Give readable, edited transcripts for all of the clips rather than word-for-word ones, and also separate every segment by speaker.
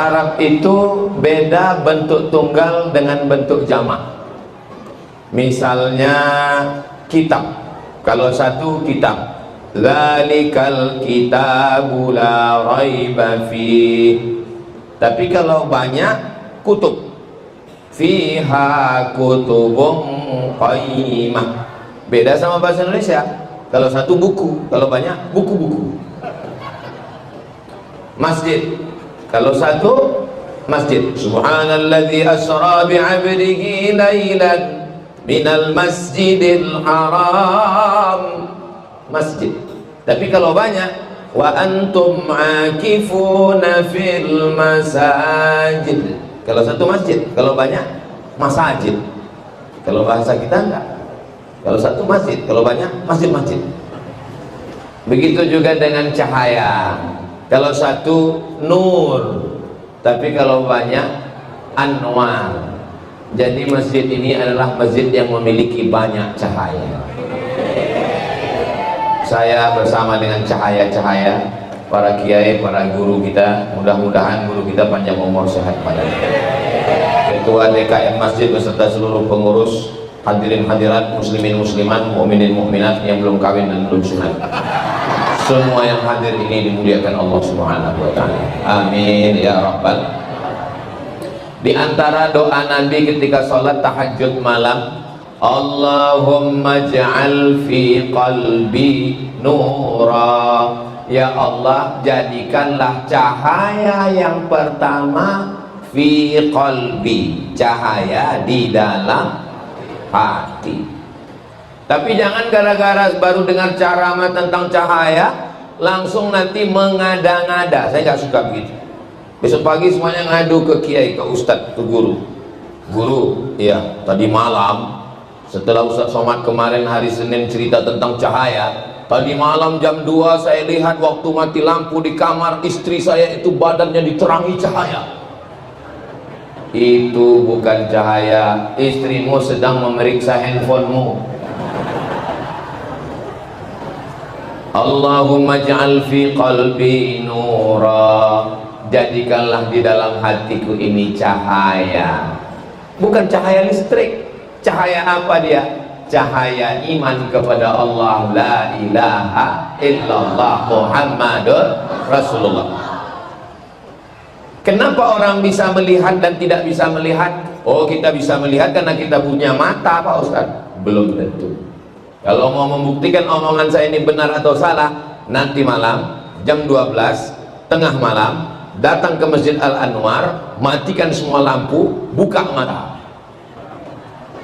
Speaker 1: Arab itu beda bentuk tunggal dengan bentuk jamak. Misalnya kitab, kalau satu kitab, Zalikal kitabu la raiba fih. Tapi kalau banyak, kutub, fiha kutubun qayyimah. Beda sama bahasa Indonesia. Kalau satu buku, kalau banyak buku-buku. Masjid, kalau satu masjid. Subhanalladzi asra bi'abdihi lailan minal masjidil haram. Masjid. Tapi kalau banyak, wa antum akifuna fil masajid. Kalau satu masjid, kalau banyak masajid. Kalau bahasa kita enggak. Kalau satu masjid, kalau banyak masjid-masjid. Begitu juga dengan cahaya. Kalau satu nur, tapi kalau banyak anwar. Jadi masjid ini adalah masjid yang memiliki banyak cahaya. Saya bersama dengan cahaya-cahaya para kiai, para guru kita, mudah-mudahan guru kita panjang umur, sehat badan. Ketua DKM Masjid beserta seluruh pengurus, hadirin hadirat, muslimin muslimat, mukminin mukminat yang belum kawin dan belum sunat. Semua yang hadir ini dimuliakan Allah Subhanahu wa taala. Amin ya rabbal. Di antara doa Nabi ketika sholat tahajud malam, Allahumma ja'al fi qalbi nura. Ya Allah, jadikanlah cahaya yang pertama fi qalbi, cahaya di dalam hati. Tapi jangan gara-gara baru dengar ceramah tentang cahaya langsung nanti mengada-ngada. Saya nggak suka begitu. Besok pagi semuanya ngadu ke kiai, ke ustadz, ke guru. Guru, iya, tadi malam setelah Ustadz Somad kemarin hari Senin cerita tentang cahaya, tadi malam jam 2 saya lihat waktu mati lampu di kamar istri saya itu badannya diterangi cahaya. Itu bukan cahaya, istrimu sedang memeriksa handphonemu. Allahumma ja'al fi qalbi nura. Jadikanlah di dalam hatiku ini cahaya. Bukan cahaya listrik. Cahaya apa dia? Cahaya iman kepada Allah, la ilaha illallah Muhammadur Rasulullah. Kenapa orang bisa melihat dan tidak bisa melihat? Oh, kita bisa melihat karena kita punya mata, Pak Ustaz. Belum tentu. Kalau mau membuktikan omongan saya ini benar atau salah, nanti malam jam 12 tengah malam datang ke Masjid Al-Anwar, matikan semua lampu, buka mata.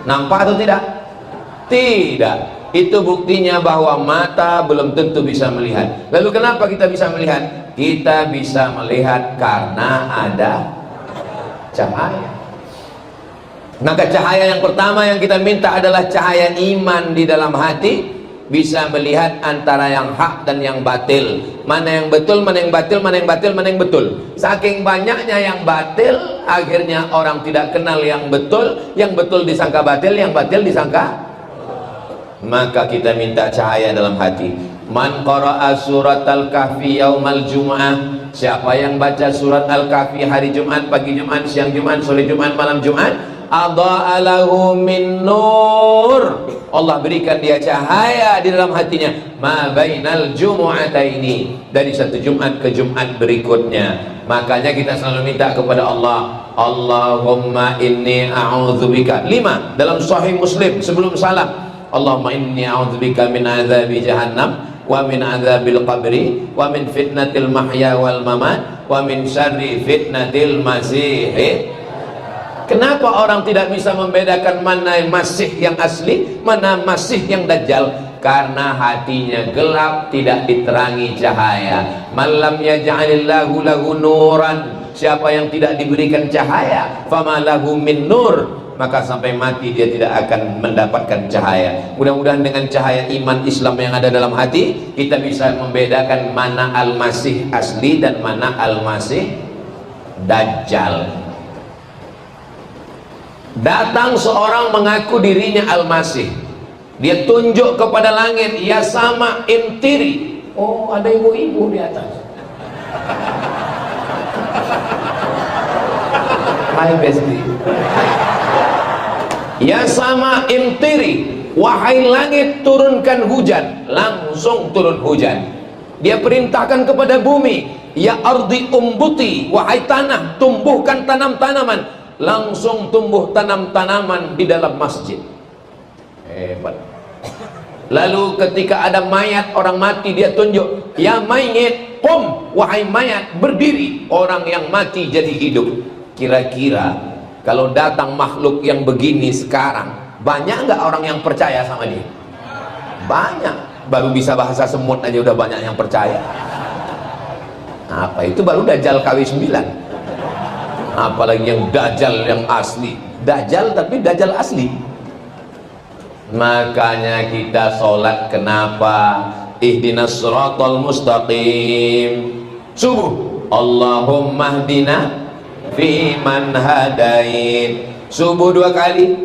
Speaker 1: Nampak atau tidak? Tidak. Itu buktinya bahwa mata belum tentu bisa melihat. Lalu kenapa kita bisa melihat? Kita bisa melihat karena ada cahaya. Maka cahaya yang pertama yang kita minta adalah cahaya iman di dalam hati. Bisa melihat antara yang hak dan yang batil, mana yang betul, mana yang batil, mana yang batil, mana yang betul. Saking banyaknya yang batil, akhirnya orang tidak kenal yang betul disangka batil, yang batil disangka. Maka kita minta cahaya dalam hati. Man qara'a surat al-kahfi yaumal jum'ah, siapa yang baca surat al-kahfi hari Jumat, pagi Jumat, siang Jumat, sore Jumat, malam Jumat, adha'a lahu min nur, Allah berikan dia cahaya di dalam hatinya, ma bainal jumu'ataini, dari satu Jumat ke Jumat berikutnya. Makanya kita selalu minta kepada Allah, Allahumma inni a'udzubika. 5 dalam Sahih Muslim sebelum salam, Allahumma inni a'udzubika min azabi jahannam wa min azabil qabri wa min fitnatil mahya wal mamat wa min syarri fitnatil masih. Kenapa orang tidak bisa membedakan mana masih yang asli, mana masih yang dajjal? Karena hatinya gelap, tidak diterangi cahaya. Malam yaj'alillahu lahu nuran, siapa yang tidak diberikan cahaya, fama lahu min nur, maka sampai mati dia tidak akan mendapatkan cahaya. Mudah-mudahan dengan cahaya iman Islam yang ada dalam hati, kita bisa membedakan mana al-masih asli dan mana al-masih dajjal. Datang seorang mengaku dirinya Al-Masih, dia tunjuk kepada langit, ya sama intiri. Oh, ada ibu-ibu di atas. Hai Besti. Ya sama imtiri, wahai langit turunkan hujan. Langsung turun hujan. Dia perintahkan kepada bumi, ya ardi umbuti, wahai tanah tumbuhkan tanam-tanaman. Langsung tumbuh tanam-tanaman di dalam masjid. Hebat. Lalu ketika ada mayat orang mati, dia tunjuk, ya mayit qum, wahai mayat berdiri. Orang yang mati jadi hidup. Kira-kira kalau datang makhluk yang begini sekarang, banyak nggak orang yang percaya sama dia? Banyak. Baru bisa bahasa semut aja udah banyak yang percaya. Apa itu baru Dajjal KW9. Apalagi yang Dajjal yang asli. Dajjal tapi Dajjal asli. Makanya kita sholat kenapa? Ihdinas siratal mustaqim. Subuh, Allahumma hdina fi man hadait. Subuh 2 kali,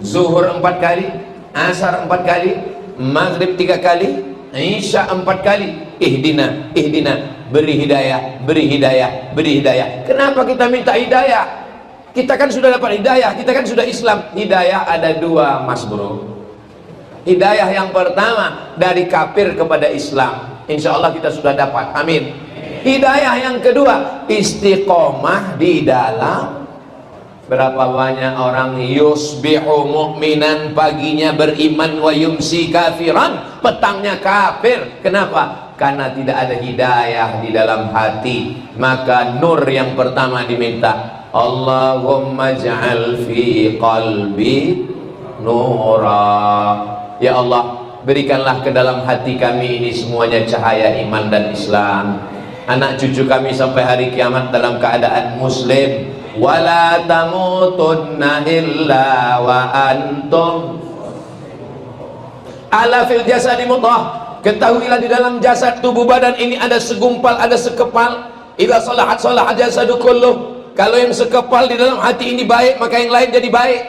Speaker 1: zuhur 4 kali, asar 4 kali, maghrib 3 kali, isya 4 kali. Ihdina, ihdina, beri hidayah, beri hidayah, beri hidayah. Kenapa kita minta hidayah? Kita kan sudah dapat hidayah, kita kan sudah Islam. Hidayah ada 2, Mas Bro. Hidayah yang pertama dari kafir kepada Islam, insya Allah kita sudah dapat, amin. Hidayah yang kedua istiqomah di dalam. Berapa banyak orang yusbihu mu'minan, paginya beriman, wa yumsi kafiran, petangnya kafir. Kenapa? Karena tidak ada hidayah di dalam hati. Maka nur yang pertama diminta, Allahumma ja'al fi qalbi nura. Ya Allah, berikanlah ke dalam hati kami ini semuanya cahaya iman dan Islam. Anak cucu kami sampai hari kiamat dalam keadaan muslim. Wala tamutunna illa wa antum ala fil jasadi mudghah. Ketahuilah di dalam jasad tubuh badan ini ada segumpal, ada sekepal. Idza salahat salahat jasadu kulluh. Kalau yang sekepal di dalam hati ini baik, maka yang lain jadi baik.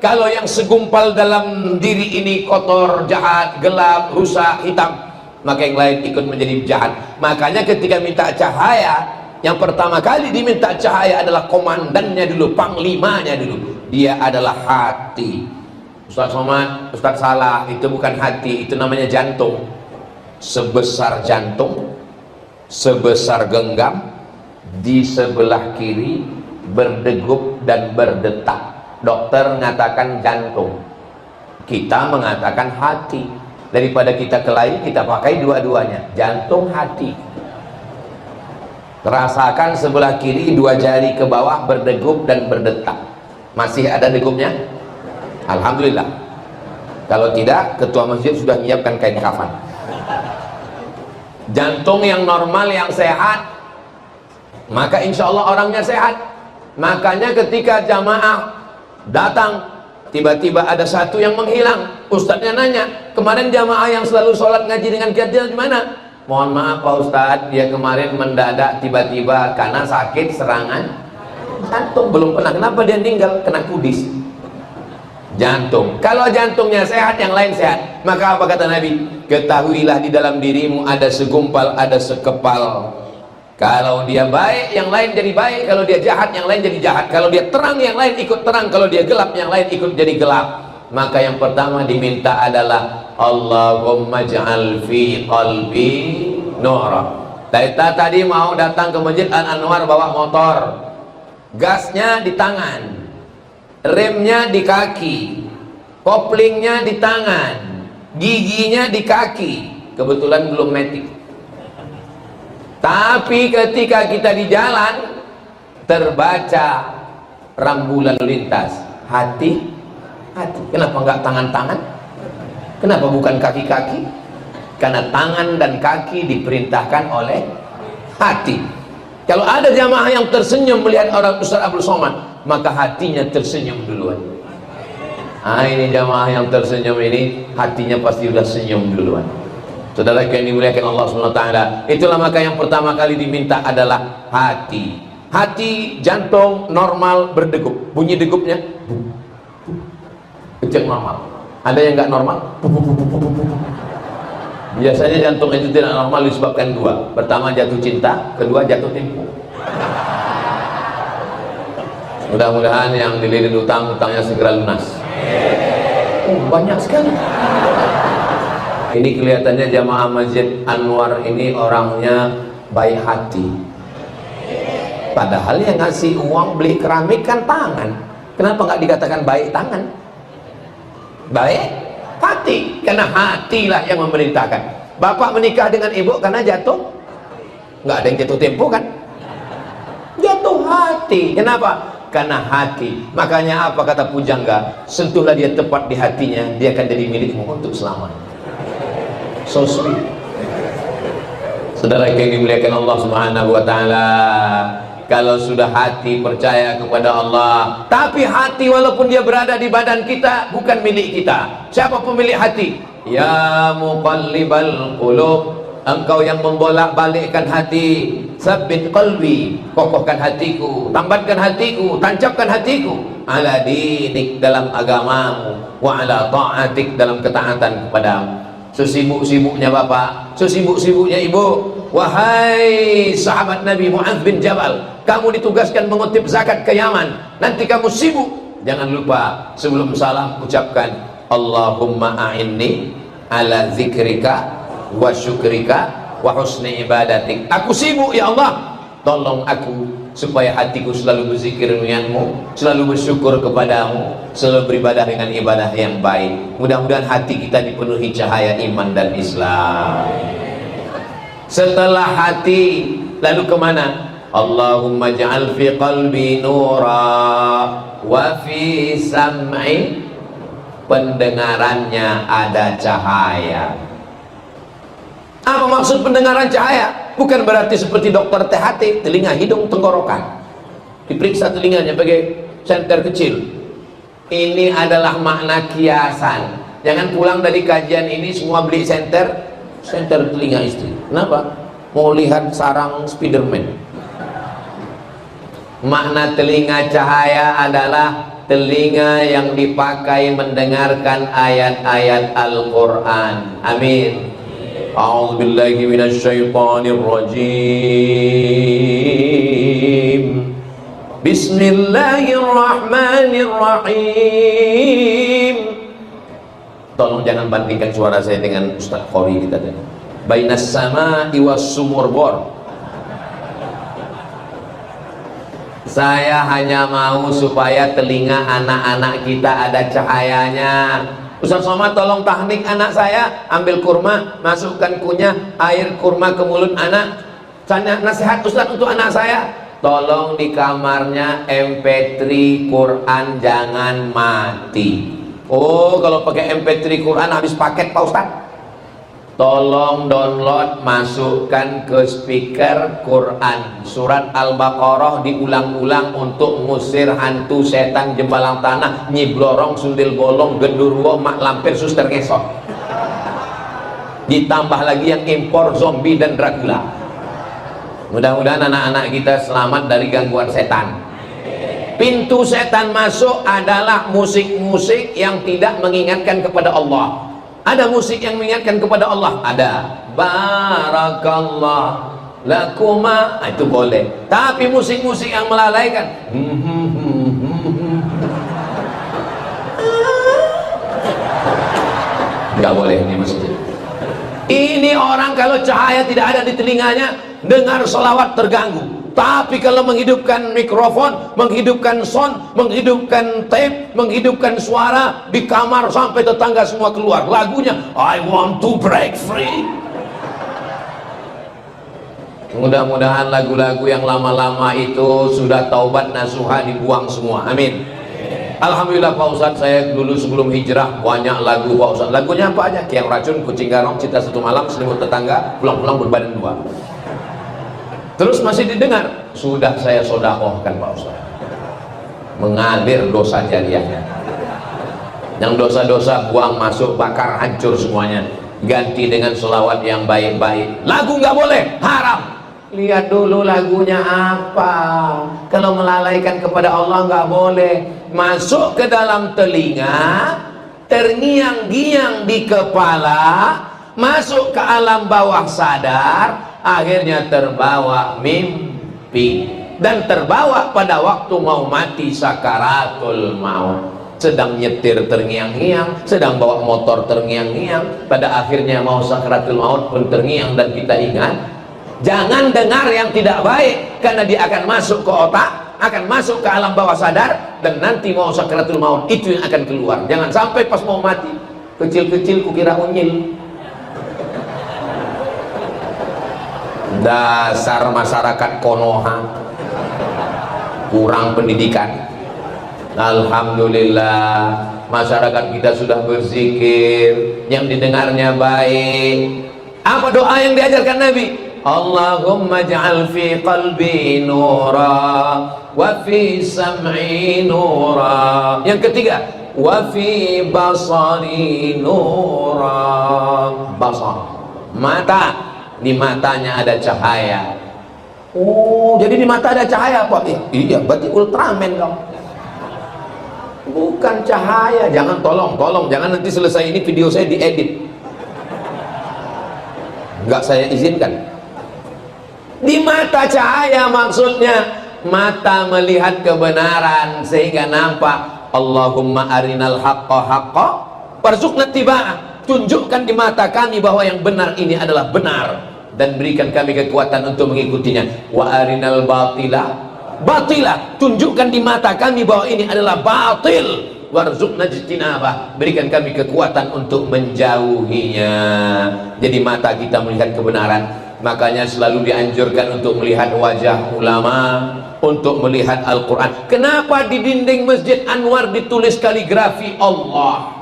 Speaker 1: Kalau yang segumpal dalam diri ini kotor, jahat, gelap, rusak, hitam, maka yang lain ikut menjadi jahat. Makanya ketika minta cahaya, yang pertama kali diminta cahaya adalah komandannya dulu, panglimanya dulu. Dia adalah hati. Ustaz Somad, Ustaz salah, itu bukan hati, itu namanya jantung. Sebesar jantung, sebesar genggam, di sebelah kiri berdegup dan berdetak. Dokter mengatakan jantung, kita mengatakan hati. Daripada kita kelahi, kita pakai dua-duanya, jantung, hati. Rasakan sebelah kiri 2 jari ke bawah berdegup dan berdetak. Masih ada degupnya? Alhamdulillah. Kalau tidak, ketua masjid sudah menyiapkan kain kafan. Jantung yang normal, yang sehat, maka insya Allah orangnya sehat. Makanya ketika jamaah datang, tiba-tiba ada satu yang menghilang. Ustadznya nanya, kemarin jamaah yang selalu sholat ngaji dengan kiat di mana? Mohon maaf Pak Ustadz, dia kemarin mendadak tiba-tiba karena sakit serangan jantung. Belum pernah, kenapa dia meninggal? Kena kudis jantung. Kalau jantungnya sehat, yang lain sehat. Maka apa kata Nabi? Ketahuilah di dalam dirimu ada segumpal, ada sekepal. Kalau dia baik, yang lain jadi baik. Kalau dia jahat, yang lain jadi jahat. Kalau dia terang, yang lain ikut terang. Kalau dia gelap, yang lain ikut jadi gelap. Maka yang pertama diminta adalah Allahumma ja'al fi qalbi nura. Kita tadi mau datang ke Masjid Al-Anwar bawa motor, gasnya di tangan, remnya di kaki, koplingnya di tangan, giginya di kaki. Kebetulan belum metik. Tapi ketika kita di jalan, terbaca rambu lalu lintas, hati. Kenapa enggak tangan-tangan? Kenapa bukan kaki-kaki? Karena tangan dan kaki diperintahkan oleh hati. Kalau ada jamaah yang tersenyum melihat orang Ustaz Abdul Somad, maka hatinya tersenyum duluan. Ini jamaah yang tersenyum ini, hatinya pasti sudah senyum duluan. Saudara yang dimuliakan Allah SWT, itulah maka yang pertama kali diminta adalah hati. Hati, jantung normal berdegup, bunyi degupnya kecil normal. Ada yang nggak normal? Biasanya jantung itu tidak normal disebabkan 2. Pertama jatuh cinta, kedua jatuh tempo. Mudah-mudahan yang dililit utang, utangnya segera lunas. Banyak sekali. Ini kelihatannya jamaah Masjid Anwar ini orangnya baik hati. Padahal yang ngasih uang beli keramik kan tangan. Kenapa nggak dikatakan baik tangan? Baik hati, karena hatilah yang memerintahkan. Bapak menikah dengan ibu karena jatuh? Nggak ada yang jatuh tempo kan? Jatuh hati. Kenapa? Karena hati. Makanya apa kata pujangga? Sentuhlah dia tepat di hatinya, dia akan jadi milikmu untuk selamanya. So sweet. Saudara yang dimuliakan Allah Subhanahu wa taala, kalau sudah hati percaya kepada Allah, tapi hati walaupun dia berada di badan kita bukan milik kita. Siapa pemilik hati? Ya muqallibal qulub, engkau yang membolak-balikkan hati, sabbit qalbi, kokohkan hatiku, tambatkan hatiku, tancapkan hatiku ala dinik, dalam agamamu, wa ala ta'atik, dalam ketaatan kepadamu. Sesibuk-sibuknya bapak, sesibuk-sibuknya ibu, wahai sahabat Nabi Mu'adz bin Jabal, kamu ditugaskan mengutip zakat ke Yaman, nanti kamu sibuk, jangan lupa sebelum salam ucapkan Allahumma a'inni ala zikrika wa syukrika wa husni ibadatik. Aku sibuk ya Allah, tolong aku supaya hatiku selalu berzikir denganmu, selalu bersyukur kepadamu, selalu beribadah dengan ibadah yang baik. Mudah-mudahan hati kita dipenuhi cahaya iman dan Islam. Setelah hati, lalu kemana? Allahumma ja'al fi qalbi nura wa fi sam'i, pendengarannya ada cahaya. Apa maksud pendengaran cahaya? Bukan berarti seperti dokter THT, telinga, hidung, tenggorokan, diperiksa telinganya pakai senter kecil. Ini adalah makna kiasan. Jangan pulang dari kajian ini semua beli senter telinga istri. Kenapa? Mau lihat sarang Spiderman. Makna telinga cahaya adalah telinga yang dipakai mendengarkan ayat-ayat Al-Quran. Amin. A'udzu billahi minasy syaithanir rajim. Bismillahirrahmanirrahim. Tolong jangan bandingkan suara saya dengan Ustaz Khori kita tadi. Bainas sama'i was sumur bor. Saya hanya mau supaya telinga anak-anak kita ada cahayanya. Ustaz Somad tolong tahnik anak saya, ambil kurma, masukkan kunyah air kurma ke mulut anak. Tanya nasihat Ustaz untuk anak saya, tolong di kamarnya MP3 Quran jangan mati. Oh, kalau pakai MP3 Quran habis paket Pak Ustaz. Tolong download, masukkan ke speaker Quran surat Al-Baqarah diulang-ulang untuk ngusir hantu, setan, jembalang tanah, nyi blorong, sundil bolong, gendurwo, mak lampir, suster ngesot. Ditambah lagi yang impor zombie dan Dracula. Mudah-mudahan anak-anak kita selamat dari gangguan setan. Pintu setan masuk adalah musik-musik yang tidak mengingatkan kepada Allah. Ada musik yang mengingatkan kepada Allah, ada barakallah lakuma, itu boleh. Tapi musik-musik yang melalaikan, nggak boleh ini maksudnya. Ini orang kalau cahaya tidak ada di telinganya, dengar selawat terganggu. Tapi kalau menghidupkan mikrofon, menghidupkan sound, menghidupkan tape, menghidupkan suara di kamar sampai tetangga semua keluar, lagunya I want to break free. Mudah-mudahan lagu-lagu yang lama-lama itu sudah taubat nasuha dibuang semua. Amin. Alhamdulillah Pak Ustadz, saya dulu sebelum hijrah banyak lagu Pak Ustadz. Lagunya apa aja? Kiang Racun, Kucing Garong, Cinta Satu Malam, Selimut Tetangga, Pulang-pulang Berbadan Dua. Terus masih didengar, sudah saya sodakohkan Pak Ustadz, mengalir dosa jariahnya. Yang dosa-dosa buang masuk, bakar, hancur semuanya, ganti dengan selawat yang baik-baik. Lagu nggak boleh, haram. Lihat dulu lagunya apa. Kalau melalaikan kepada Allah nggak boleh. Masuk ke dalam telinga, terngiang-ngiang di kepala, masuk ke alam bawah sadar, akhirnya terbawa mimpi. dan terbawa pada waktu mau mati sakaratul maut. Sedang nyetir terngiang-ngiang, sedang bawa motor terngiang-ngiang, pada akhirnya mau sakaratul maut pun terngiang. Dan kita ingat, jangan dengar yang tidak baik, karena dia akan masuk ke otak, akan masuk ke alam bawah sadar, dan nanti mau sakaratul maut itu yang akan keluar. Jangan sampai pas mau mati, kecil-kecil kukira unyil. Dasar masyarakat Konoha, kurang pendidikan. Alhamdulillah masyarakat kita sudah berzikir, yang didengarnya baik. Apa doa yang diajarkan Nabi? Allahumma ja'al fi qalbi nura wa fi sam'i nura. Yang ketiga, wa fi basari nura. Basar, mata, di matanya ada cahaya. Oh, jadi di mata ada cahaya Pak? Iya, berarti Ultraman dong. Bukan cahaya. Jangan, tolong jangan nanti selesai ini video saya diedit, nggak saya izinkan. Di mata cahaya maksudnya mata melihat kebenaran sehingga nampak. Allahumma arinal haqqa haqqa warzuqna tiba'ah. Tunjukkan di mata kami bahwa yang benar ini adalah benar, dan berikan kami kekuatan untuk mengikutinya. Wa arinal batila batila. Tunjukkan di mata kami bahwa ini adalah batil. Warzuqna jtinabah. Berikan kami kekuatan untuk menjauhinya. Jadi mata kita melihat kebenaran. Makanya selalu dianjurkan untuk melihat wajah ulama, untuk melihat Al-Quran. Kenapa di dinding Masjid Anwar ditulis kaligrafi Allah?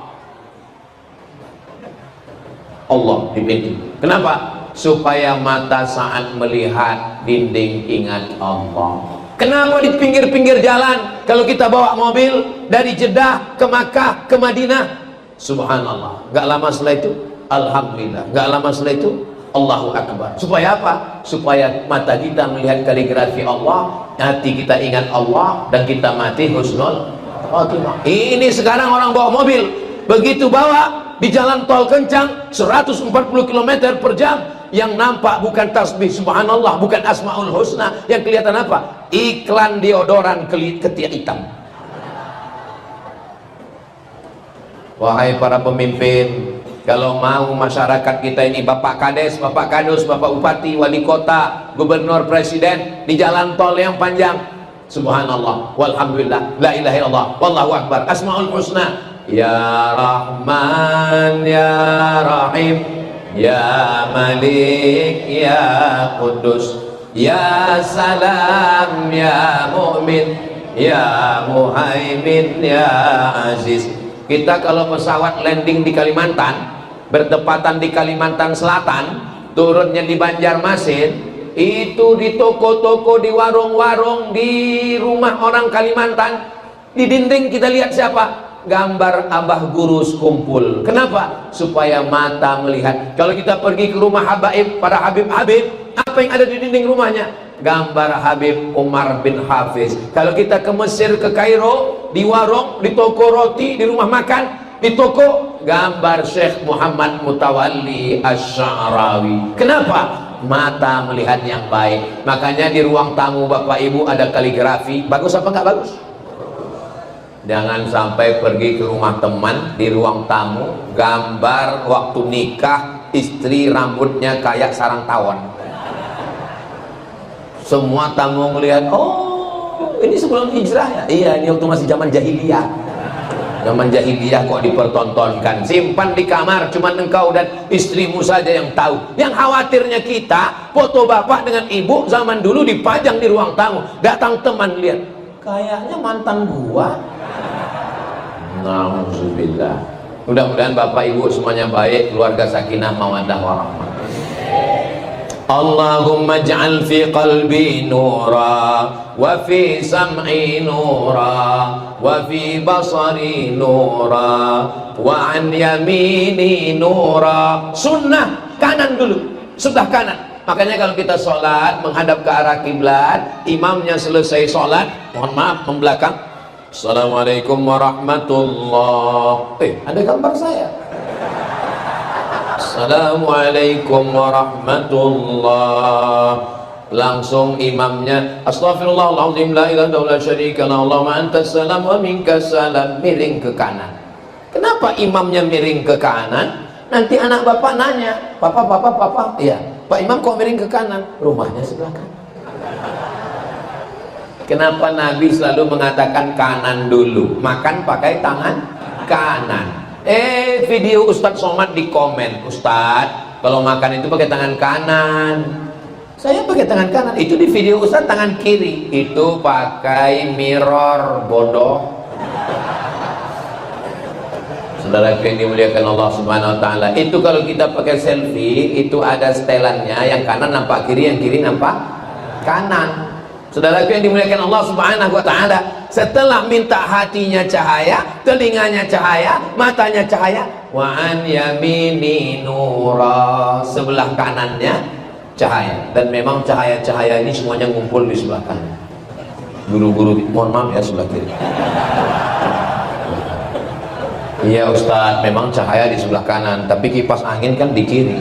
Speaker 1: Allah di pintu. Kenapa? Supaya mata saat melihat dinding ingat Allah. Kenapa di pinggir-pinggir jalan kalau kita bawa mobil dari Jeddah ke Makkah ke Madinah, subhanallah, gak lama setelah itu alhamdulillah, gak lama setelah itu Allahu Akbar. Supaya apa? Supaya mata kita melihat kaligrafi Allah, hati kita ingat Allah, dan kita mati husnul khatimah. Ini sekarang orang bawa mobil, begitu bawa di jalan tol kencang 140 km per jam, yang nampak bukan tasbih subhanallah, bukan asmaul husna, yang kelihatan apa? Iklan deodoran ketiak hitam. Wahai para pemimpin, kalau mau masyarakat kita ini, Bapak Kades, Bapak Kadus, Bapak Bupati, Wali Kota, Gubernur, Presiden, di jalan tol yang panjang, subhanallah, walhamdulillah, la ilaha illallah, wallahu akbar, asmaul husna, ya Rahman, ya Rahim, ya Malik, ya Kudus, ya Salam, ya Mu'min, ya Muhaimin, ya Aziz. Kita kalau pesawat landing di Kalimantan, bertepatan di Kalimantan Selatan, turunnya di Banjarmasin, itu di toko-toko, di warung-warung, di rumah orang Kalimantan, di dinding kita lihat siapa? Gambar Abah Gurus kumpul. Kenapa? Supaya mata melihat. Kalau kita pergi ke rumah Habaib, para Habib-Habib, apa yang ada di dinding rumahnya? Gambar Habib Umar bin Hafiz. Kalau kita ke Mesir, ke Kairo, di warung, di toko roti, di rumah makan, di toko, gambar Syekh Muhammad Mutawalli Asy-Sya'rawi. Kenapa? Mata melihat yang baik. Makanya di ruang tamu Bapak Ibu ada kaligrafi. Bagus apa enggak bagus? Jangan sampai pergi ke rumah teman, di ruang tamu gambar waktu nikah istri rambutnya kayak sarang tawon. Semua tamu melihat, oh ini sebelum hijrah ya? Iya, ini waktu masih zaman jahiliyah. Zaman jahiliyah kok dipertontonkan. Simpan di kamar, cuma engkau dan istrimu saja yang tahu. Yang khawatirnya kita, foto bapak dengan ibu zaman dulu dipajang di ruang tamu. Datang teman lihat, kayaknya mantan gua. Nauzubillah. Mudah-mudahan bapak ibu semuanya baik, keluarga sakinah mawaddah warahmah. Allahumma ja'al fi qalbi nura wa fi sam'i nura wa fi basari nura wa an yamini nura. Sunnah kanan dulu, sebelah kanan. Makanya kalau kita sholat menghadap ke arah kiblat, imamnya selesai sholat, mohon maaf membelakang, assalamualaikum warahmatullahi. Ada gambar saya. Assalamualaikum warahmatullahi. langsung imamnya astagfirullahaladzim la ilaha illallah syarika la Allahumma antas salam wa minkas salam, miring ke kanan. Kenapa imamnya miring ke kanan? Nanti anak bapak nanya, papa, iya Pak Imam kok miring ke kanan? Rumahnya sebelah kanan. Kenapa Nabi selalu mengatakan kanan dulu? Makan pakai tangan kanan. Video Ustadz Somad di komen, Ustadz kalau makan itu pakai tangan kanan. Saya pakai tangan kanan. Itu di video Ustadz tangan kiri. Itu pakai mirror, bodoh. Saudara yang dimuliakan Allah Subhanahu wa taala, itu kalau kita pakai selfie itu ada setelannya, yang kanan nampak kiri, yang kiri nampak kanan. Saudara yang dimuliakan Allah Subhanahu wa taala, setelah minta hatinya cahaya, telinganya cahaya, matanya cahaya, wa an yamini nura, sebelah kanannya cahaya. Dan memang cahaya-cahaya ini semuanya ngumpul di sebelah kanan. Guru-guru mohon maaf ya, sebelah kiri. Iya Ustadz, memang cahaya di sebelah kanan, tapi kipas angin kan di kiri.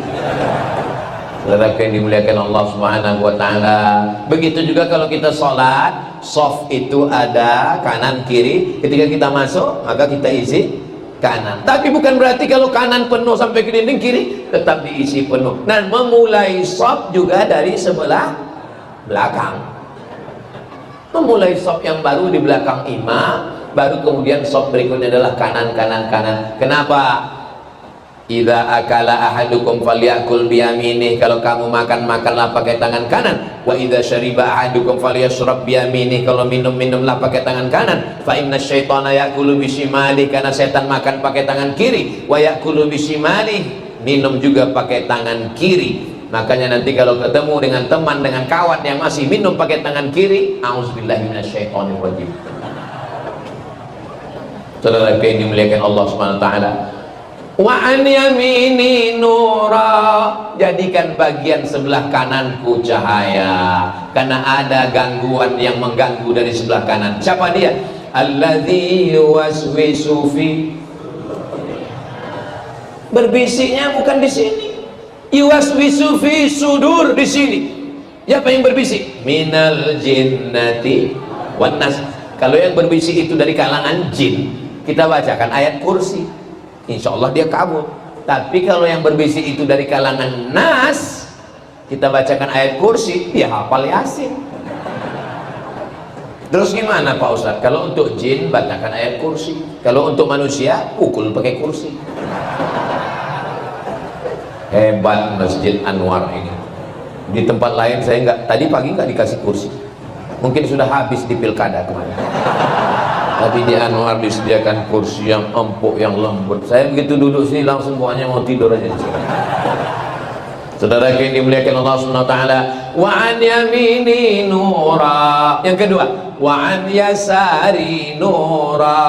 Speaker 1: Saudara yang dimuliakan Allah Subhanahu wa taala, begitu juga kalau kita sholat, soft itu ada kanan kiri. Ketika kita masuk, maka kita isi kanan. Tapi bukan berarti kalau kanan penuh sampai ke dinding, kiri tetap diisi penuh. Dan memulai soft juga dari sebelah belakang. Memulai soft yang baru di belakang imam, baru kemudian soft berikutnya adalah kanan. Kenapa? Idza akala ahadukum falyakul biyaminih, kalau kamu makanlah pakai tangan kanan. Wa idza syariba ahadukum falyashrab biyaminih, kalau minumlah pakai tangan kanan. Fa inna syaitana yakulu bisimali, karena setan makan pakai tangan kiri. Wa yakulu bisimali, minum juga pakai tangan kiri. Makanya nanti kalau ketemu dengan teman, dengan kawan yang masih minum pakai tangan kiri, auzubillahi minasyaitonirrajim. Saudara yang dimuliakan Allah Subhanahu wa taala, wa an yamini nura, jadikan bagian sebelah kananku cahaya, karena ada gangguan yang mengganggu dari sebelah kanan. Siapa dia? Alladzi yuwaswisu fi, berbisiknya bukan di sini. Yuwaswisu fi sudur, di sini. Siapa yang berbisik? Minal jinnati wan nas. Kalau yang berbisik itu dari kalangan jin, kita bacakan ayat kursi, insya Allah dia kabur. Tapi kalau yang berbisik itu dari kalangan nas, kita bacakan ayat kursi, dia hafal Yasin. Terus gimana Pak Ustadz? Kalau untuk jin bacakan ayat kursi, kalau untuk manusia pukul pakai kursi. Hebat Masjid Anwar ini. Di tempat lain saya nggak, tadi pagi nggak dikasih kursi, mungkin sudah habis di pilkada kemarin. Tapi di Anwar disediakan kursi yang empuk, yang lembut. Saya begitu duduk sini langsung pokoknya mau tidur aja. Saudara yang dimuliakan Allah Subhanahu wa taala, wa an yamini nura. Yang kedua, wa an yasari nura.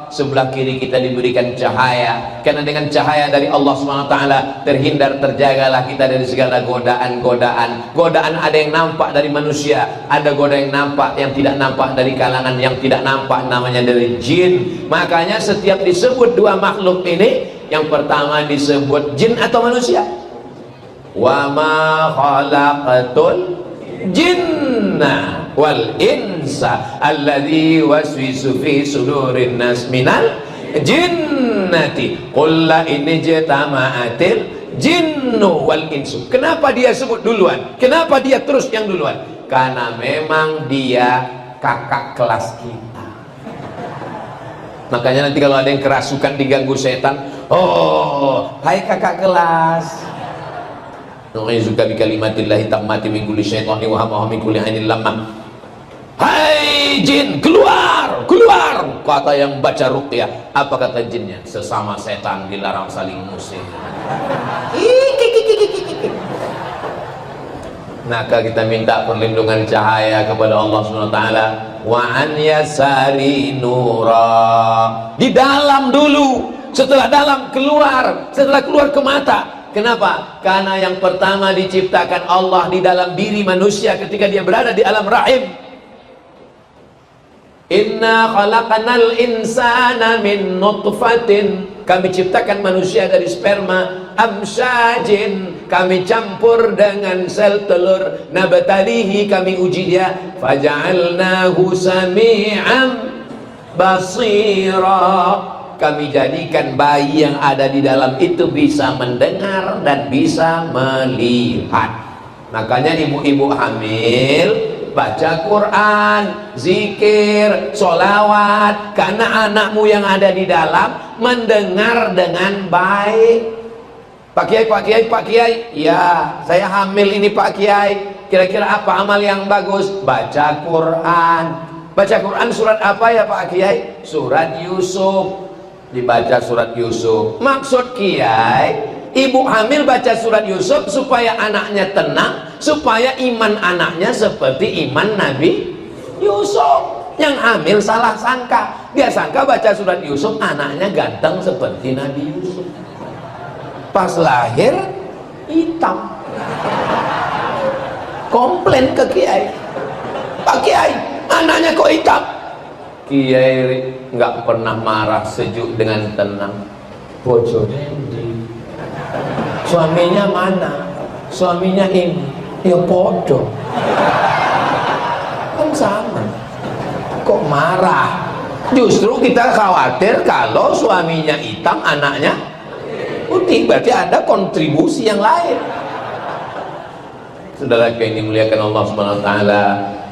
Speaker 1: Sebelah kiri kita diberikan cahaya, karena dengan cahaya dari Allah Subhanahu wa taala terjagalah kita dari segala godaan. Godaan ada yang nampak dari manusia, ada godaan yang nampak, yang tidak nampak dari kalangan yang tidak nampak, namanya dari jin. Makanya setiap disebut dua makhluk ini, yang pertama disebut jin atau manusia. Wa ma khalaqatul jinna wal insa alladzi waswisu fi sudurin nas minal jinnati qul la in jatama'atil jinnu wal insu. Kenapa dia sebut duluan? Kenapa dia terus yang duluan? Karena memang dia kakak kelas kita. Makanya nanti kalau ada yang kerasukan, diganggu setan, oh hai kakak kelas, nu'izuka bi kalimatillahi tammati min kulli syaitani wa hamma min kulli ainin lamma. Hai jin, keluar, kata yang baca ruqyah. Apa kata jinnya? Sesama setan dilarang saling musik. Maka kita minta perlindungan cahaya kepada Allah Subhanahu wa taala. Wa an yasari nura, di dalam dulu, setelah dalam keluar, setelah keluar ke mata. Kenapa? Karena yang pertama diciptakan Allah di dalam diri manusia ketika dia berada di alam rahim. Inna khalaqanal insana min nutfatin, kami ciptakan manusia dari sperma, amsyajin, kami campur dengan sel telur, nabtalihi, kami uji dia, faja'alnahu sami'an basira, kami jadikan bayi yang ada di dalam itu bisa mendengar dan bisa melihat. Makanya ibu-ibu hamil baca Quran, zikir, sholawat, karena anakmu yang ada di dalam mendengar dengan baik. Pak Kiai, Pak Kiai, Pak Kiai, ya saya hamil ini Pak Kiai, kira-kira apa amal yang bagus? Baca Quran. Baca Quran surat apa ya Pak Kiai? Surat Yusuf. Dibaca surat Yusuf. Maksud Kiai, ibu hamil baca surat Yusuf supaya anaknya tenang, supaya iman anaknya seperti iman Nabi Yusuf. Yang hamil salah sangka, dia sangka baca surat Yusuf anaknya ganteng seperti Nabi Yusuf. Pas lahir hitam. Komplain ke Kiai, Pak Kiai, anaknya kok hitam? Kiai nggak pernah marah, sejuk dengan tenang. Bojone suaminya mana? Suaminya ini, ya podo kan sama. Kok marah? Justru kita khawatir kalau suaminya hitam, anaknya putih, berarti ada kontribusi yang lain. Saudara yang dimuliakan Allah Subhanahu wa taala,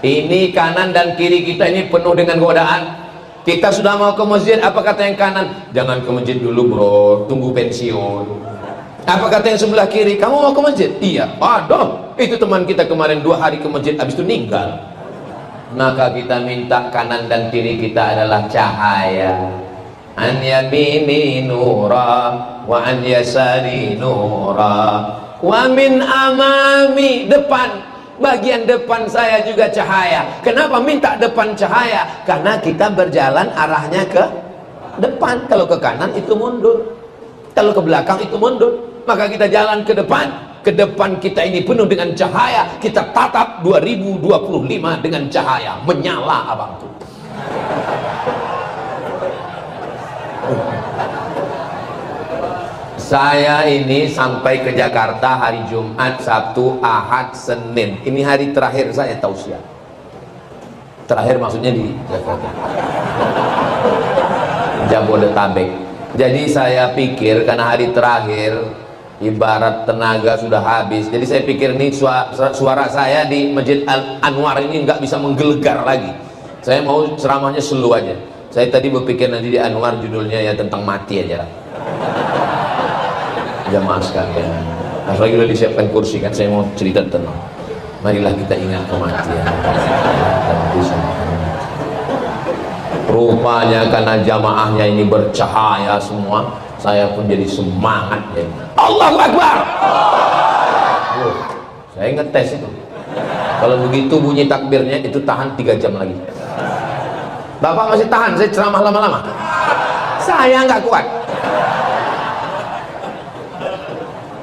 Speaker 1: ini kanan dan kiri kita ini penuh dengan godaan. Kita sudah mau ke masjid, apa kata yang kanan? Jangan ke masjid dulu bro, tunggu pensiun. Apa kata yang sebelah kiri? Kamu mau ke masjid? Iya. Aduh, itu teman kita kemarin 2 hari ke masjid, habis itu meninggal. Maka kita minta kanan dan kiri kita adalah cahaya. An yamini nura wa an yasari nura wa min amami, depan, bagian depan saya juga cahaya. Kenapa minta depan cahaya? Karena kita berjalan arahnya ke depan. Kalau ke kanan itu mundur, kalau ke belakang itu mundur. Maka kita jalan ke depan. Ke depan kita ini penuh dengan cahaya. Kita tatap 2025 dengan cahaya menyala abangku. Saya ini sampai ke Jakarta hari Jumat, Sabtu, Ahad, Senin. Ini hari terakhir saya tausiah. Terakhir maksudnya di Jakarta, Jabodetabek. Jadi saya pikir karena hari terakhir ibarat tenaga sudah habis, jadi saya pikir nih suara saya di Masjid Al-Anwar ini nggak bisa menggelegar lagi. Saya mau ceramahnya slow aja. Saya tadi berpikir nanti di Anwar judulnya ya tentang mati aja. Jamaah sekalian, apalagi udah disiapkan kursi kan, saya mau cerita tenang. Marilah kita ingat kematian. Rupanya karena jamaahnya ini bercahaya semua, saya pun jadi semangat ya. Allahu Akbar. Saya ngetes itu. Kalau begitu bunyi takbirnya itu tahan 3 jam lagi. Bapak masih tahan saya ceramah lama-lama? Saya nggak kuat.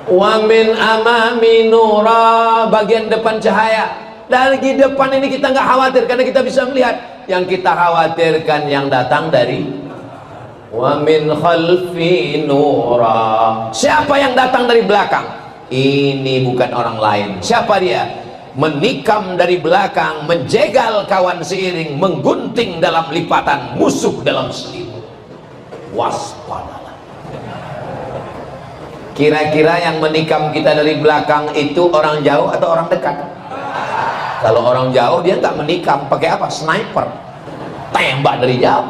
Speaker 1: Wa min amami nura, bagian depan cahaya. Dari depan ini kita nggak khawatir karena kita bisa melihat. Yang kita khawatirkan yang datang dari wa min khalfi nura. Siapa yang datang dari belakang? Ini bukan orang lain. Siapa dia? Menikam dari belakang, menjegal kawan seiring, menggunting dalam lipatan, musuh dalam selimut. Waspadalah. Kira-kira yang menikam kita dari belakang itu orang jauh atau orang dekat? Kalau orang jauh dia nggak menikam, pakai apa? Sniper, tembak dari jauh.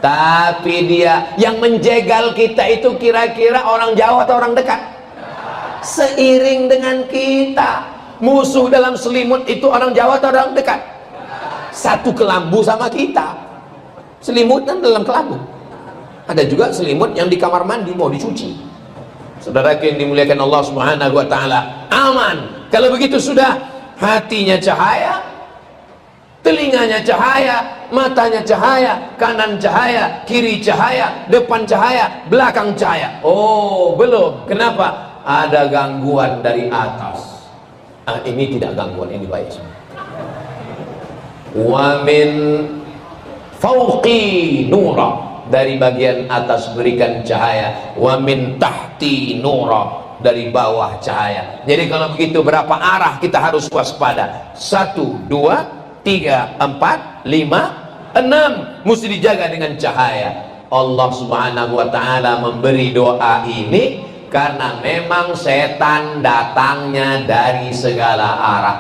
Speaker 1: Tapi dia yang menjegal kita itu kira-kira orang jauh atau orang dekat? Seiring dengan kita. Musuh dalam selimut itu orang jauh atau orang dekat? Satu kelambu sama kita. Selimut kan dalam kelambu. Ada juga selimut yang di kamar mandi mau dicuci. Saudara yang dimuliakan Allah Subhanahu wa taala, aman. Kalau begitu sudah, hatinya cahaya, telinganya cahaya, matanya cahaya, kanan cahaya, kiri cahaya, depan cahaya, belakang cahaya. Oh, belum. Kenapa? Ada gangguan dari atas. Ini tidak gangguan, ini baik semua. Wa min fauqi nura, dari bagian atas berikan cahaya. Wa min tahti nura, dari bawah cahaya. Jadi kalau begitu berapa arah kita harus waspada? 1, 2, 3, 4, 5, 6 mesti dijaga dengan cahaya. Allah subhanahu wa ta'ala memberi doa ini karena memang setan datangnya dari segala arah.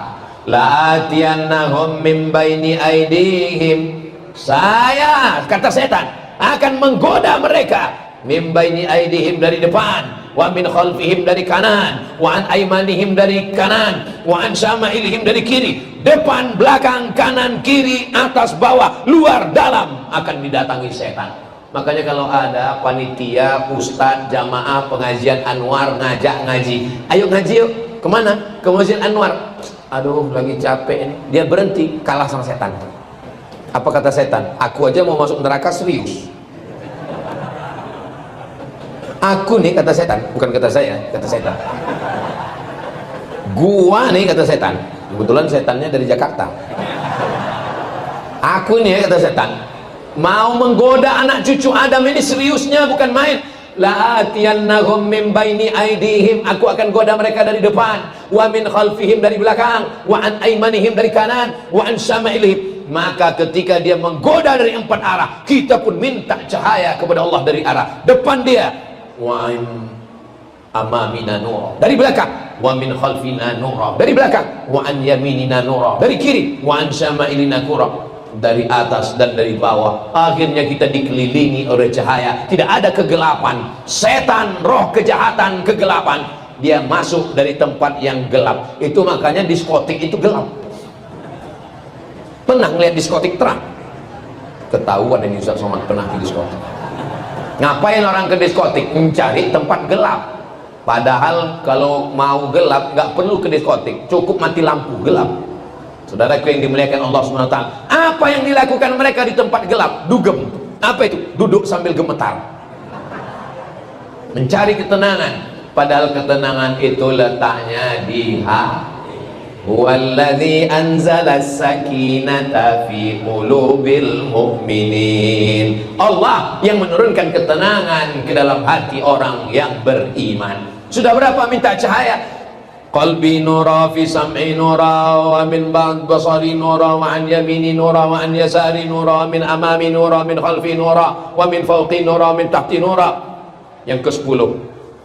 Speaker 1: La'atiyannahum min baini aidihim, saya, kata setan, akan menggoda mereka min baini aidihim, dari depan, wa min khalfihim, dari kanan, wa an aymanihim, dari kanan, wa an syama'ilihim, dari kiri. Depan, belakang, kanan, kiri, atas, bawah, luar, dalam akan didatangi setan. Makanya kalau ada panitia, ustadz, jamaah pengajian Anwar ngajak ngaji, ayo ngaji yuk, kemana? Ke Masjid Anwar. Aduh lagi capek ini, dia berhenti, kalah sama setan. Apa kata setan? Aku aja mau masuk neraka serius. Aku nih, kata setan, bukan kata saya, kata setan. Gua nih, kata setan, kebetulan setannya dari Jakarta. Aku nih, kata setan, mau menggoda anak cucu Adam ini seriusnya, bukan main. La'atiyannahum min baini aidihim, aku akan goda mereka dari depan, wa min khalfihim, dari belakang, wa an aymanihim, dari kanan, wa an syama'ilihim. Maka ketika dia menggoda dari 4 arah, kita pun minta cahaya kepada Allah dari arah depan dia, wa an amamina nura, dari belakang, wa min khalfina nura, dari belakang, wa an yaminina nura, dari kiri, wa an syama'ilina nura, dari atas dan dari bawah. Akhirnya kita dikelilingi oleh cahaya, tidak ada kegelapan. Setan, roh kejahatan, kegelapan, dia masuk dari tempat yang gelap. Itu makanya diskotik itu gelap. Pernah ngeliat diskotik terang? Ketahuan ini Ustaz Somad pernah ke diskotik. Ngapain orang ke diskotik? Mencari tempat gelap. Padahal kalau mau gelap nggak perlu ke diskotik, cukup mati lampu, gelap. Saudaraku yang dimuliakan Allah SWT, apa yang dilakukan mereka di tempat gelap? Dugem. Apa itu? Duduk sambil gemetar, mencari ketenangan. Padahal ketenangan itu letaknya di hati. Huwallazi anzala sakinata fi qulubil mu'minin. Allah yang menurunkan ketenangan ke dalam hati orang yang beriman. Sudah berapa minta cahaya? Qalbi nura, fi sam'i nura, wa min ba'd basari nura, wa an yamini nura, wa an yasari nura, min amami nura, min khalfi nura, wa min fawqi nura, min tahti nura. Yang ke-10,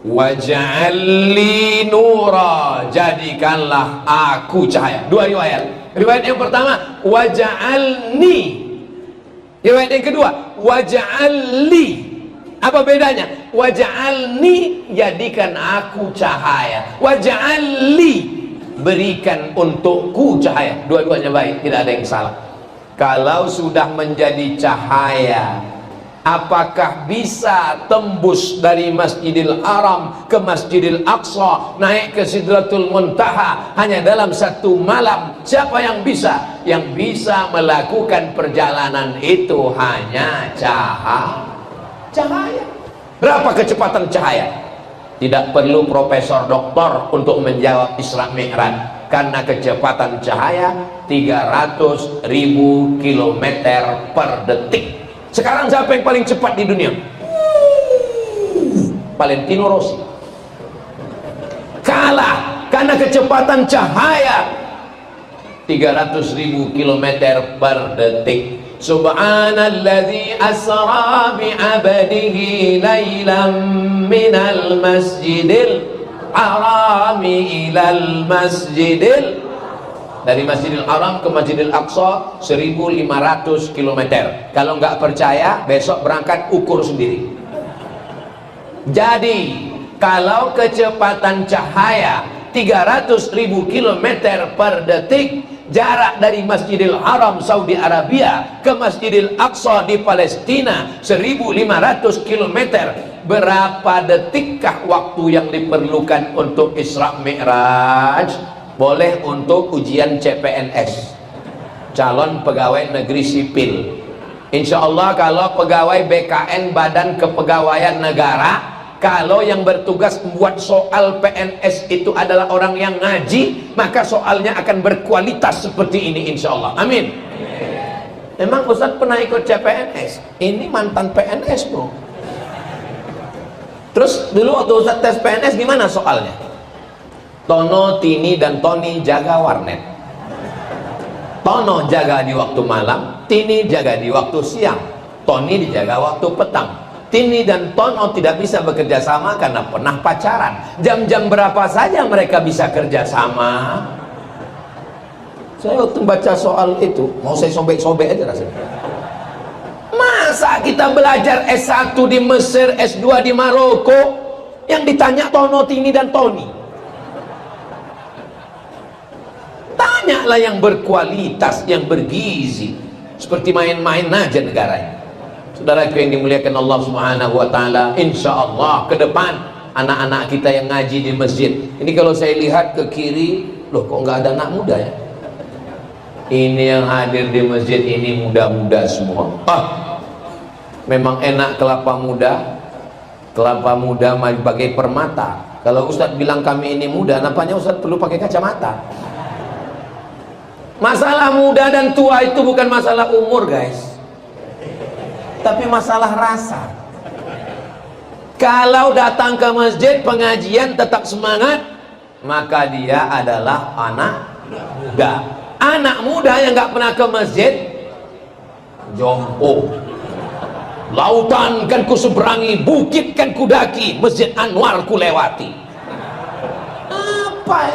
Speaker 1: waj'alli nura, jadikanlah aku cahaya. 2 riwayat. Riwayat yang pertama, waj'alni. Riwayat yang kedua, waj'alli. Apa bedanya? Waj'alni, jadikan aku cahaya. Waj'alli, berikan untukku cahaya. Dua-duanya baik, tidak ada yang salah. Kalau sudah menjadi cahaya, apakah bisa tembus dari Masjidil Haram ke Masjidil Aqsa, naik ke Sidratul Muntaha hanya dalam 1 malam? Siapa yang bisa? Yang bisa melakukan perjalanan itu hanya cahaya. Berapa kecepatan cahaya? Tidak perlu profesor doktor untuk menjawab Isra Mi'raj, karena kecepatan cahaya 300.000 km per detik. Sekarang siapa yang paling cepat di dunia? Valentino Rossi. Kalah karena kecepatan cahaya 300.000 km per detik. Subhanalladzi asra bi'abdihi laylan minal masjidil harami ilal masjidil, dari Masjidil Haram ke Masjidil Aqsa 1.500 km. Kalau nggak percaya, besok berangkat ukur sendiri. Jadi kalau kecepatan cahaya 300.000 km per detik, jarak dari Masjidil Haram Saudi Arabia ke Masjidil Aqsa di Palestina 1.500 km, berapa detikkah waktu yang diperlukan untuk Isra Mi'raj? Boleh untuk ujian CPNS, calon pegawai negeri sipil. Insya Allah kalau pegawai BKN, Badan Kepegawaian Negara, kalau yang bertugas membuat soal PNS itu adalah orang yang ngaji, maka soalnya akan berkualitas seperti ini insya Allah. Amin. Emang Ustaz pernah ikut CPNS? Ini mantan PNS bro. Terus dulu waktu Ustaz tes PNS gimana soalnya? Tono, Tini, dan Tony jaga warnet. Tono jaga di waktu malam, Tini jaga di waktu siang, Tony dijaga waktu petang. Tini dan Tono tidak bisa bekerja sama karena pernah pacaran. Jam-jam berapa saja mereka bisa kerja sama? Saya waktu baca soal itu, mau saya sobek-sobek aja rasanya. Masa kita belajar S1 di Mesir, S2 di Maroko, yang ditanya Tono, Tini, dan Tony? Tanyalah yang berkualitas, yang bergizi. Seperti main-main aja negaranya. Saudaraku yang dimuliakan Allah Subhanahu wa taala, insya Allah ke depan anak-anak kita yang ngaji di masjid. Ini kalau saya lihat ke kiri, loh kok nggak ada anak muda ya? Ini yang hadir di masjid ini muda-muda semua. Memang enak kelapa muda. Kelapa muda bagai permata. Kalau Ustadz bilang kami ini muda, nampaknya Ustadz perlu pakai kacamata. Masalah muda dan tua itu bukan masalah umur, guys, tapi masalah rasa. Kalau datang ke masjid pengajian tetap semangat, maka dia adalah anak muda. Anak muda yang nggak pernah ke masjid, jompo. Lautan kan ku seberangi, bukit kan ku daki, Masjid Anwar ku lewati. Apa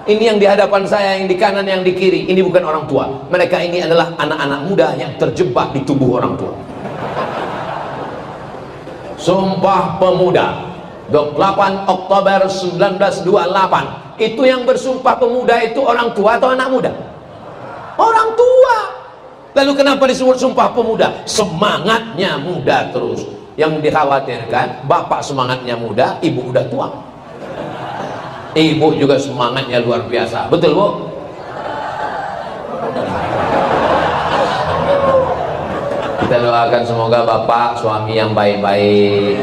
Speaker 1: ini yang di hadapan saya, yang di kanan, yang di kiri? Ini bukan orang tua. Mereka ini adalah anak-anak muda yang terjebak di tubuh orang tua. Sumpah Pemuda 28 Oktober 1928. Itu yang bersumpah pemuda itu orang tua atau anak muda? Orang tua. Lalu kenapa disebut sumpah pemuda? Semangatnya muda terus. Yang dikhawatirkan bapak semangatnya muda, ibu udah tua. Ibu juga semangatnya luar biasa. Betul, Bu? Kita doakan semoga bapak suami yang baik-baik,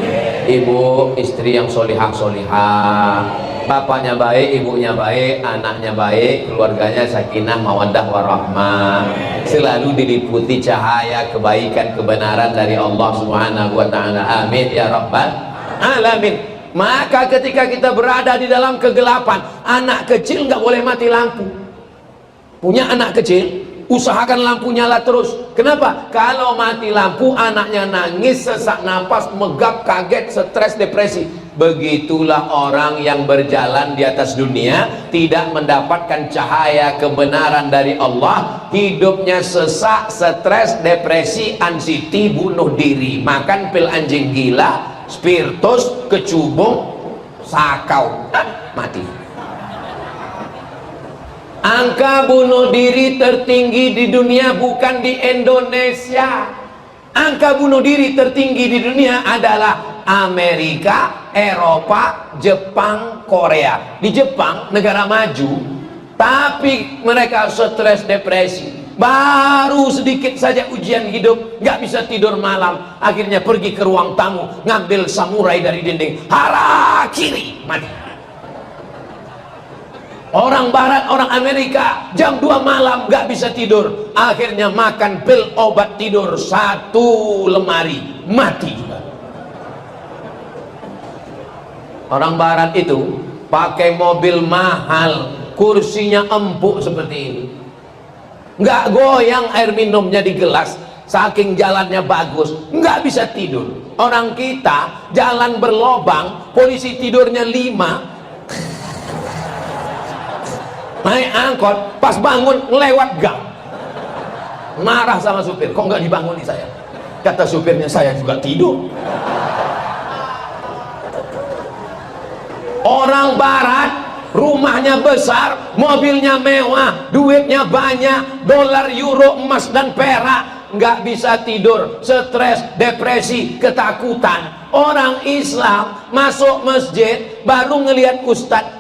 Speaker 1: ibu istri yang solihah-solihah, bapaknya baik, ibunya baik, anaknya baik, keluarganya sakinah mawaddah warahmah, selalu diliputi cahaya kebaikan kebenaran dari Allah Subhanahu wa taala. Amin ya rabbal alamin. Maka ketika kita berada di dalam kegelapan, anak kecil nggak boleh mati lampu. Punya anak kecil, usahakan lampu nyala terus. Kenapa? Kalau mati lampu, anaknya nangis, sesak napas, megap, kaget, stres, depresi. Begitulah orang yang berjalan di atas dunia, tidak mendapatkan cahaya kebenaran dari Allah, hidupnya sesak, stres, depresi, anxiety, bunuh diri, makan pil anjing gila, spiritus, kecubung, sakau, mati. Angka bunuh diri tertinggi di dunia bukan di Indonesia. Angka bunuh diri tertinggi di dunia adalah Amerika, Eropa, Jepang, Korea. Di Jepang, negara maju, tapi mereka stres, depresi. Baru sedikit saja ujian hidup, nggak bisa tidur malam, akhirnya pergi ke ruang tamu, ngambil samurai dari dinding, harakiri, mati. Orang barat, orang Amerika jam 2 malam nggak bisa tidur, akhirnya makan pil obat tidur 1 lemari, mati juga. Orang barat itu pakai mobil mahal, kursinya empuk seperti ini, nggak goyang air minumnya di gelas, saking jalannya bagus, nggak bisa tidur. Orang kita jalan berlobang, polisi tidurnya 5, naik angkot, pas bangun lewat gang, marah sama supir, kok nggak dibanguni saya? Kata supirnya, saya juga tidur. Orang barat rumahnya besar, mobilnya mewah, duitnya banyak, dolar, euro, emas dan perak, nggak bisa tidur, stres, depresi, ketakutan. Orang Islam masuk masjid baru ngelihat ustadz,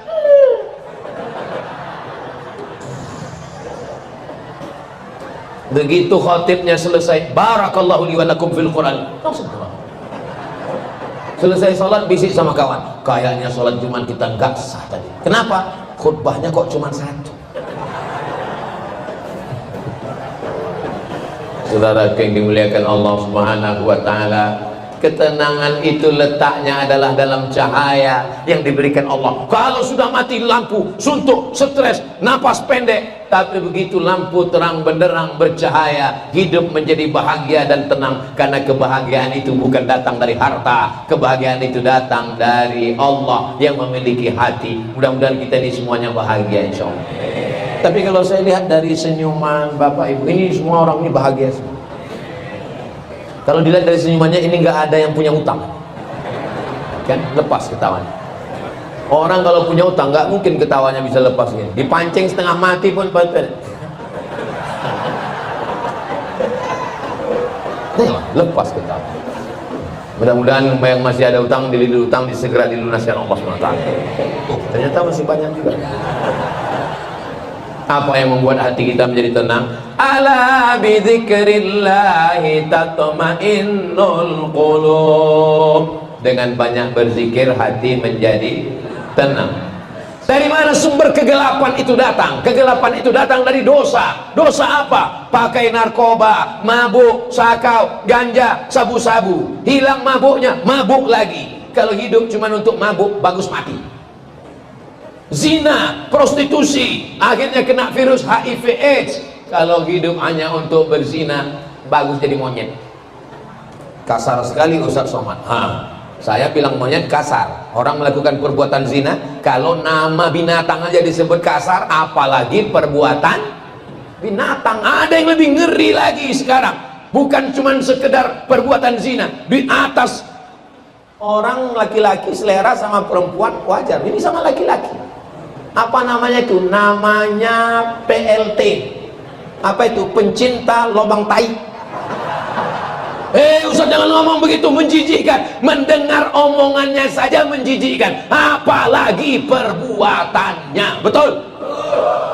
Speaker 1: begitu khotibnya selesai, barakallahu li wa lakum fil Quran, langsung pulang. Selesai sholat bisik sama kawan, kayaknya sholat Jumat kita nggak sah tadi. Kenapa? Khutbahnya kok cuma 1. Saudara yang dimuliakan Allah Subhanahu wa taala, Ketenangan itu letaknya adalah dalam cahaya yang diberikan Allah. Kalau sudah mati lampu, suntuk, stres, napas pendek, tapi begitu lampu terang benderang bercahaya, hidup menjadi bahagia dan tenang. Karena kebahagiaan itu bukan datang dari harta, kebahagiaan itu datang dari Allah yang memiliki hati. Mudah-mudahan kita ini semuanya bahagia, insya Allah. Tapi kalau saya lihat dari senyuman Bapak Ibu, ini semua orang ini bahagia semua. Kalau dilihat dari senyumannya, ini nggak ada yang punya utang, kan? Lepas ketawanya. Orang kalau punya utang nggak mungkin ketawanya bisa lepas gini. Dipancing setengah mati pun lepas ketawa. Mudah-mudahan yang masih ada utang, segera dilunaskan Allah SWT. Ternyata masih banyak juga. Apa yang membuat hati kita menjadi tenang? Ala bidzikrillahi tatma'innul qulub. Dengan banyak berzikir hati menjadi tenang. Dari mana sumber kegelapan itu datang? Kegelapan itu datang dari dosa. Dosa apa? Pakai narkoba, mabuk, sakau, ganja, sabu-sabu. Hilang mabuknya, mabuk lagi. Kalau hidup cuma untuk mabuk, bagus mati. Zina, prostitusi, akhirnya kena virus HIV AIDS. Kalau hidup hanya untuk berzina, bagus jadi monyet. Kasar sekali Ustaz Somad. Saya bilang monyet kasar. Orang melakukan perbuatan zina, kalau nama binatang aja disebut kasar, apalagi perbuatan binatang. Ada yang lebih ngeri lagi sekarang. Bukan cuma sekedar perbuatan zina, di atas. Orang laki-laki selera sama perempuan wajar, ini sama laki-laki. Apa namanya itu? Namanya PLT. Apa itu? Pencinta lobang tai. Ustaz jangan ngomong begitu, menjijikkan. Mendengar omongannya saja menjijikkan, apalagi perbuatannya. Betul?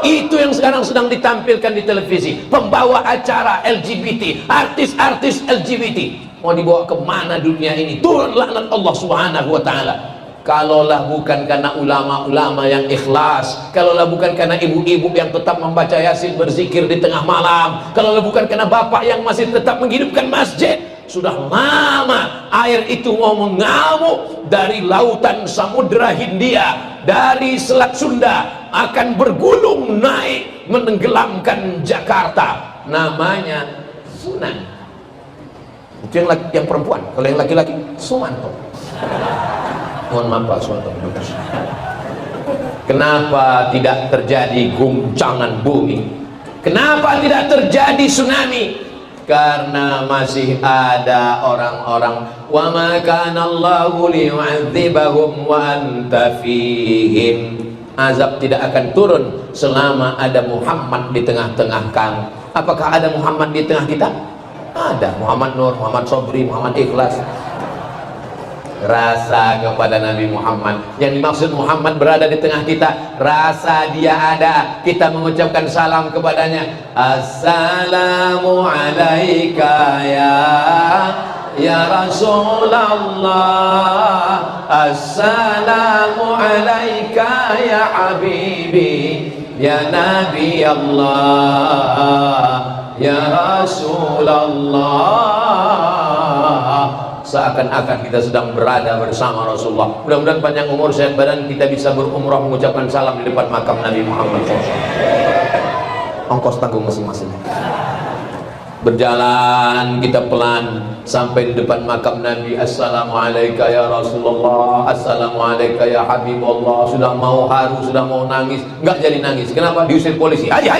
Speaker 1: Itu yang sekarang sedang ditampilkan di televisi. Pembawa acara LGBT, artis-artis LGBT. Mau dibawa kemana dunia ini? Turun laknat Allah Subhanahu wa ta'ala. Kalaulah bukan karena ulama-ulama yang ikhlas, kalaulah bukan karena ibu-ibu yang tetap membaca Yasin, berzikir di tengah malam, kalaulah bukan karena bapak yang masih tetap menghidupkan masjid, sudah lama air itu mau mengamuk dari lautan Samudra Hindia, dari Selat Sunda, akan bergulung naik menenggelamkan Jakarta. Namanya Sunan. Itu yang perempuan. Kalau yang laki-laki Sumanto. Mohon maaf Pak Sumanto. Kenapa tidak terjadi guncangan bumi? Kenapa tidak terjadi tsunami? Karena masih ada orang-orang, wa ma kana Allahu liyu'adzibahum wa anta fihim. Azab tidak akan turun selama ada Muhammad di tengah-tengah kamu. Apakah ada Muhammad di tengah kita? Ada. Muhammad Nur, Muhammad Sobri, Muhammad Ikhlas. Rasa kepada Nabi Muhammad. Yang dimaksud Muhammad berada di tengah kita, rasa dia ada. Kita mengucapkan salam kepadanya. Assalamu alaika ya Rasulullah. Assalamu alaika ya Habibi, ya Nabi Allah, ya Rasulullah. Seakan-akan kita sedang berada bersama Rasulullah. Mudah-mudahan panjang umur, sehat badan, kita bisa berumrah mengucapkan salam di depan makam Nabi Muhammad SAW. Ongkos tanggung masing-masing. Berjalan kita pelan sampai di depan makam Nabi. Assalamualaikum ya Rasulullah, Assalamualaikum ya Habibullah. Sudah mau haru, sudah mau nangis, nggak jadi nangis. Kenapa? Diusir polisi. Haji.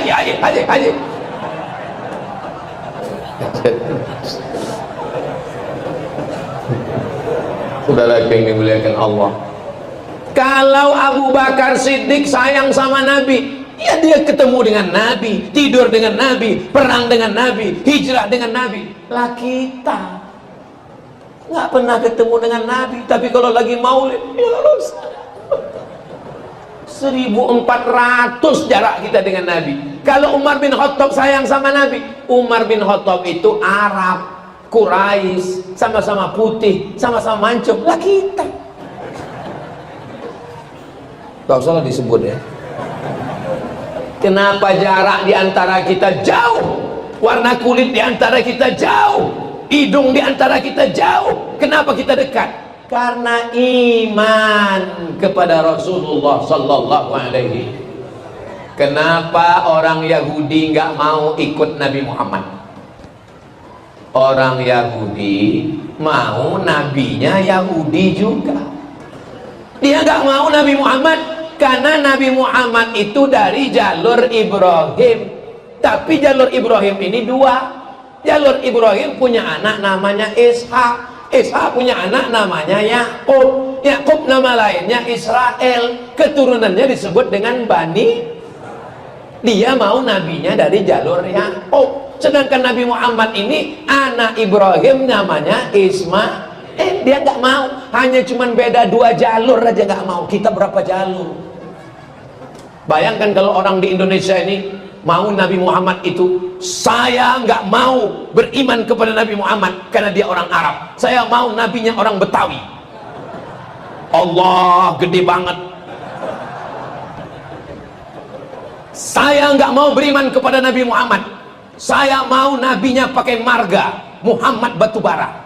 Speaker 1: Saudara yang dimuliakan Allah, kalau Abu Bakar Siddiq sayang sama Nabi, ya dia ketemu dengan Nabi, tidur dengan Nabi, perang dengan Nabi, hijrah dengan Nabi. Lah kita nggak pernah ketemu dengan Nabi, tapi kalau lagi maulid, ya Rasul, 1400 jarak kita dengan Nabi. Kalau Umar bin Khattab sayang sama Nabi, Umar bin Khattab itu Arab, Quraisy, sama-sama putih, sama-sama mancung. Lah kita gak usah disebut ya. Kenapa jarak di antara kita jauh, warna kulit di antara kita jauh, hidung di antara kita jauh. Kenapa kita dekat? Karena iman kepada Rasulullah sallallahu alaihi. Kenapa orang Yahudi nggak mau ikut Nabi Muhammad? Orang Yahudi mau nabinya Yahudi juga. Dia nggak mau Nabi Muhammad karena Nabi Muhammad itu dari jalur Ibrahim. Tapi jalur Ibrahim ini dua. Jalur Ibrahim punya anak namanya Ishak. Ishak punya anak namanya Yakub. Yakub nama lainnya Israel. Keturunannya disebut dengan Bani. Dia mau nabinya dari jalur Yakub. Sedangkan Nabi Muhammad ini anak Ibrahim namanya Ismail. Dia nggak mau. Hanya cuman beda 2 jalur aja nggak mau. Kita berapa jalur? Bayangkan kalau orang di Indonesia ini mau Nabi Muhammad itu, saya nggak mau beriman kepada Nabi Muhammad karena dia orang Arab. Saya mau nabinya orang Betawi. Allah gede banget. Saya nggak mau beriman kepada Nabi Muhammad. Saya mau nabinya pakai marga Muhammad Batubara.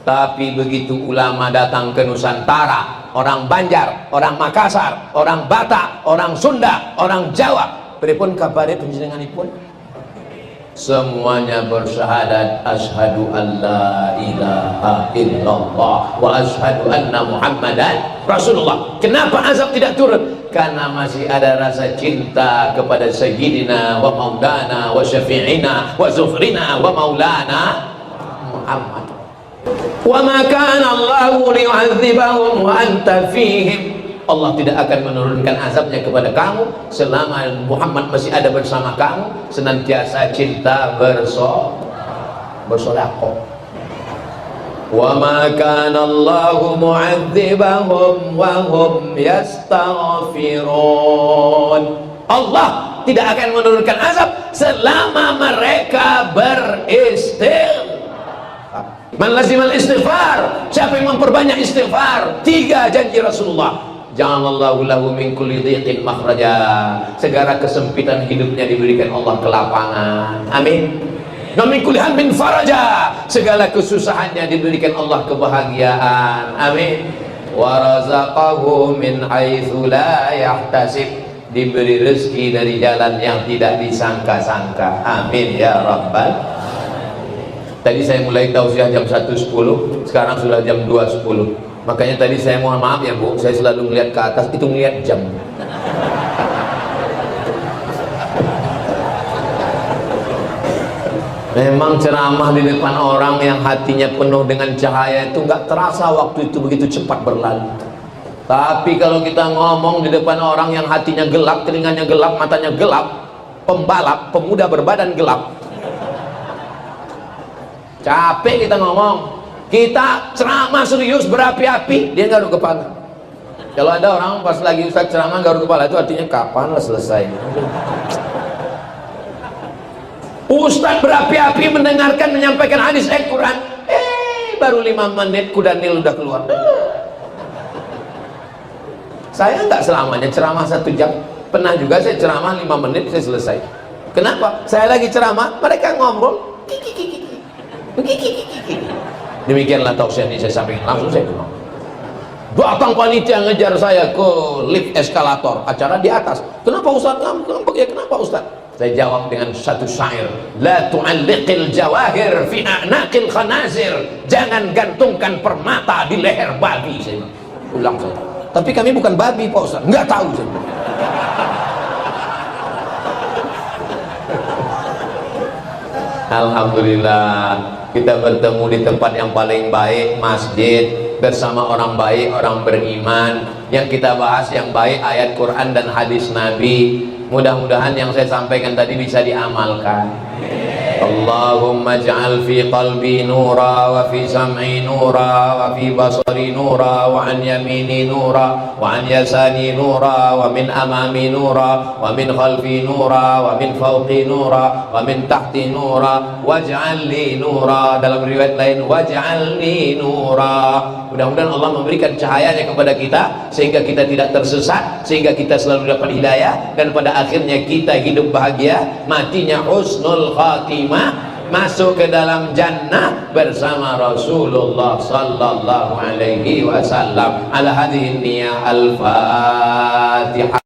Speaker 1: Tapi begitu ulama datang ke Nusantara, orang Banjar, orang Makassar, orang Batak, orang Sunda, orang Jawa, pripun kabare panjenenganipun? Semuanya bersyahadat asyhadu an la ilaha illallah wa asyhadu anna Muhammadan Rasulullah. Kenapa azab tidak turun? Karena masih ada rasa cinta kepada sayyidina wa maulana wa syafi'ina wa zufrina wa maulana Muhammad. Wa ma kana Allahu liyu'adzibahum wa anta fihim. Allah tidak akan menurunkan azabnya kepada kamu selama Muhammad masih ada bersama kamu. Senantiasa cinta bersedekah. Wa ma kana Allahu mu'adzibahum wa hum yastaghfirun. Allah tidak akan menurunkan azab selama mereka beristighfar. Man lazimal istighfar, siapa yang memperbanyak istighfar, 3 janji Rasulullah. Ja'alallahu lahu min kulli dhiqin makhraja. Segala kesempitan hidupnya diberikan Allah kelapangan. Amin. Wa min kulli hammin faraja. Segala kesusahannya diberikan Allah kebahagiaan. Amin. Wa razaqahu min haitsu la yahtasib. Diberi rezeki dari jalan yang tidak disangka-sangka. Amin ya rabbal. Tadi saya mulai tausiah jam 1.10, sekarang sudah jam 2.10. Makanya tadi saya mohon maaf ya Bu, saya selalu melihat ke atas, itu melihat jam. Memang ceramah di depan orang yang hatinya penuh dengan cahaya itu nggak terasa waktu itu begitu cepat berlalu. Tapi kalau kita ngomong di depan orang yang hatinya gelap, telinganya gelap, matanya gelap, pembalap, pemuda berbadan gelap, capek kita ngomong. Kita ceramah serius berapi-api, dia garuk kepala. Kalau ada orang pas lagi ustaz ceramah garuk kepala, itu artinya kapan lah selesai. Ustaz berapi-api mendengarkan menyampaikan hadis Al-Quran, baru 5 menit kuda nil udah keluar. Saya nggak selamanya ceramah 1 jam. Pernah juga saya ceramah 5 menit saya selesai. Kenapa? Saya lagi ceramah, mereka ngobrol. Demikianlah tausiah ini saya sampaikan, langsung saya pulang. Datang panitia ngejar saya ke lift eskalator, acara di atas. Kenapa Ustaz? Kenapa Ustaz? Saya jawab dengan satu syair, la tu'alliqil jawahir fi a'naqil khanazir. Jangan gantungkan permata di leher babi. Saya ulang saya. Tapi kami bukan babi Pak Ustaz. Enggak tahu saya. Alhamdulillah, kita bertemu di tempat yang paling baik, masjid, bersama orang baik, orang beriman. Yang kita bahas yang baik, ayat Quran dan hadis Nabi. Mudah-mudahan yang saya sampaikan tadi bisa diamalkan. Allahumma ja'al fi qalbi nura wa fi sam'i nura wa fi basari nura wa an yamini nura wa an yasani nura wa min amami nura wa min khalfi nura wa min fawqi nura wa min tahti nura waj'al li nura. Dalam riwayat lain waj'al li nura. Mudah-mudahan Allah memberikan cahayanya kepada kita sehingga kita tidak tersesat, sehingga kita selalu dapat hidayah, dan pada akhirnya kita hidup bahagia, matinya husnul khatimah. masuk ke dalam jannah bersama Rasulullah sallallahu alaihi wasallam. Ala hadhihi niyah, al-Fatihah.